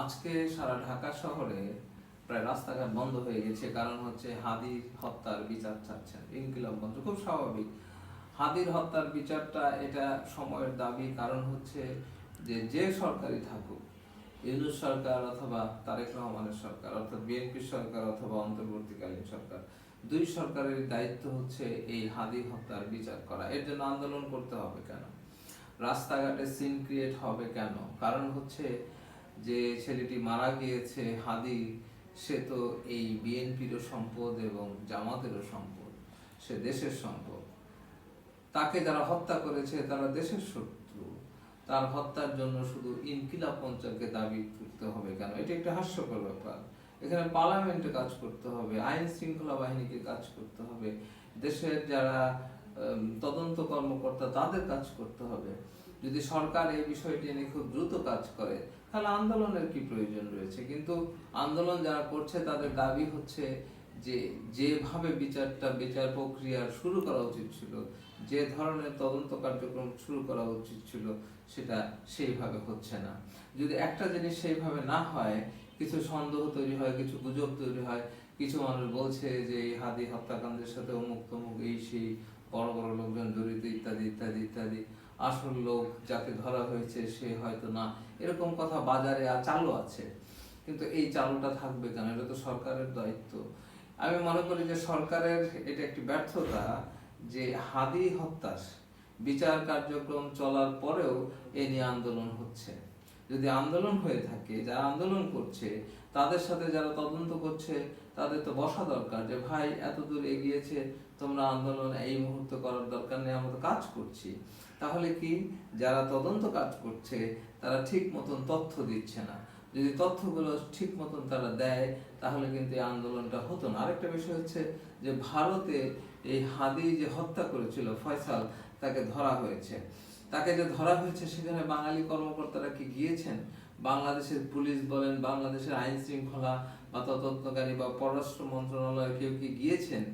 আজকে সারা ঢাকা শহরে প্রায় রাস্তাঘাট বন্ধ হয়ে গেছে, কারণ হচ্ছে হাদি হত্যার বিচার চাচ্ছেন ইনকিলাব মঞ্চ। খুব স্বাভাবিক, হাদির হত্যার বিচারটা এটা সময়ের দাবি। কারণ হচ্ছে যে সরকারই থাকুক, ইউনূস সরকার অথবা তারেক রহমানের সরকার, অর্থাৎ বিএনপি সরকার অথবা অন্তর্বর্তীকালীন সরকার, দুই সরকারের দায়িত্ব হচ্ছে এই হাদি হত্যার বিচার করা। এর জন্য আন্দোলন করতে হবে কেন, রাস্তাঘাটে সিন ক্রিয়েট হবে কেন? কারণ হচ্ছে যে ছেলেটি মারা গিয়েছে হাদি, সে তো এই বিএনপিরও সম্পদ এবং জামাতেরও সম্পদ, সে দেশের সম্পদ। তাকে যারা হত্যা করেছে তারা দেশের শত্রু। তার হত্যার জন্য শুধু ইনকিলাব মঞ্চকে দাবি করতে হবে কেন? এটা একটা হাস্যকর ব্যাপার। এখানে পার্লামেন্টে কাজ করতে হবে, আইন শৃঙ্খলা বাহিনীকে কাজ করতে হবে, দেশের যারা তদন্ত কর্মকর্তা তাদের কাজ করতে হবে। যদি সরকার এই বিষয়টি নিয়ে খুব দ্রুত কাজ করে তাহলে আন্দোলনের কি প্রয়োজন রয়েছে? কিন্তু আন্দোলন যারা করছে তাদের দাবি হচ্ছে যে যেভাবে বিচার প্রক্রিয়া শুরু করা উচিত ছিল, যে ধরনের তদন্ত কার্যক্রম শুরু করা উচিত ছিল, সেটা সেইভাবে হচ্ছে না। যদি একটা জিনিস সেইভাবে না হয়, কিছু সন্দেহ তৈরি হয়, কিছু গুজব তৈরি হয়, কিছু মানুষ বলছে যে এই হাদি হত্যাকাণ্ডের সাথে অমুক তমুক এই সেই বড় বড় লোকজন জড়িত ইত্যাদি ইত্যাদি ইত্যাদি, আসল লোক যাকে ধরা হয়েছে সে হয়তো না, এরকম কথা বাজারে চালু আছে। কিন্তু এই চালুটা থাকবে কেন? এটা তো সরকারের দায়িত্ব। আমি মনে করি যে সরকারের এটা একটি ব্যর্থতা যে হাদি হত্যার বিচার কার্যক্রম চলার পরেও এ নিয়ে আন্দোলন হচ্ছে। যদি আন্দোলন হয়ে থাকে, যারা আন্দোলন করছে তাদের সাথে যারা তদন্ত করছে তাদের তো বসা দরকার যে ভাই এত দূর এগিয়েছে, তোমরা আন্দোলন এই মুহূর্তে করার দরকার নেই, আমরা তো কাজ করছি। তাহলে কি যারা তদন্ত কাজ করছে তারা ঠিক মতন তথ্য দিচ্ছে না? যদি তথ্যগুলো ঠিক মতন তারা দেয় তাহলে কিন্তু এই আন্দোলনটা হতো না। আরেকটা বিষয় হচ্ছে যে ভারতে এই হাদি যে হত্যা করেছিল ফয়সাল, তাকে ধরা হয়েছে। তাকে যে ধরা হয়েছে সেখানে বাঙালি কর্মকর্তারা কি গিয়েছেন? বাংলাদেশের পুলিশ বলেন, বাংলাদেশের আইন শৃঙ্খলা বা তদন্তকারী বা পররাষ্ট্র মন্ত্রণালয়ের কেউ কি গিয়েছেন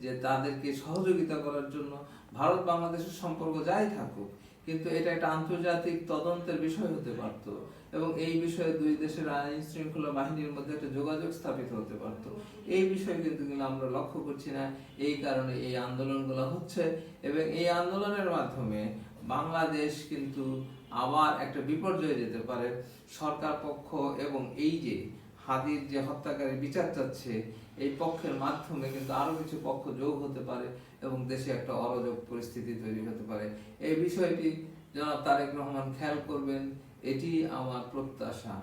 যে তাদেরকে সহযোগিতা করার জন্য? ভারত বাংলাদেশের সম্পর্ক যাই থাকুক, কিন্তু এটা একটা আন্তর্জাতিক তদন্তের বিষয় হতে পারত এবং এই বিষয়ে দুই দেশের আইন শৃঙ্খলা বাহিনীর মধ্যে একটা যোগাযোগ স্থাপিত হতে পারত। এই বিষয় কিন্তু আমরা লক্ষ্য করছি না। এই কারণে এই আন্দোলনগুলো হচ্ছে এবং এই আন্দোলনের মাধ্যমে বাংলাদেশ কিন্তু আবার একটা বিপর্যয়ে যেতে পারে। সরকার পক্ষ এবং এই যে হাদির যে হত্যাকারী বিচার চাচ্ছে, এই পক্ষের মাধ্যমে কিন্তু আরো কিছু পক্ষ যোগ হতে পারে এবং দেশে একটা অরাজক পরিস্থিতি তৈরি হতে পারে। এই বিষয়টি জনাব তারেক রহমান খেয়াল করবেন, এটি আমার প্রত্যাশা।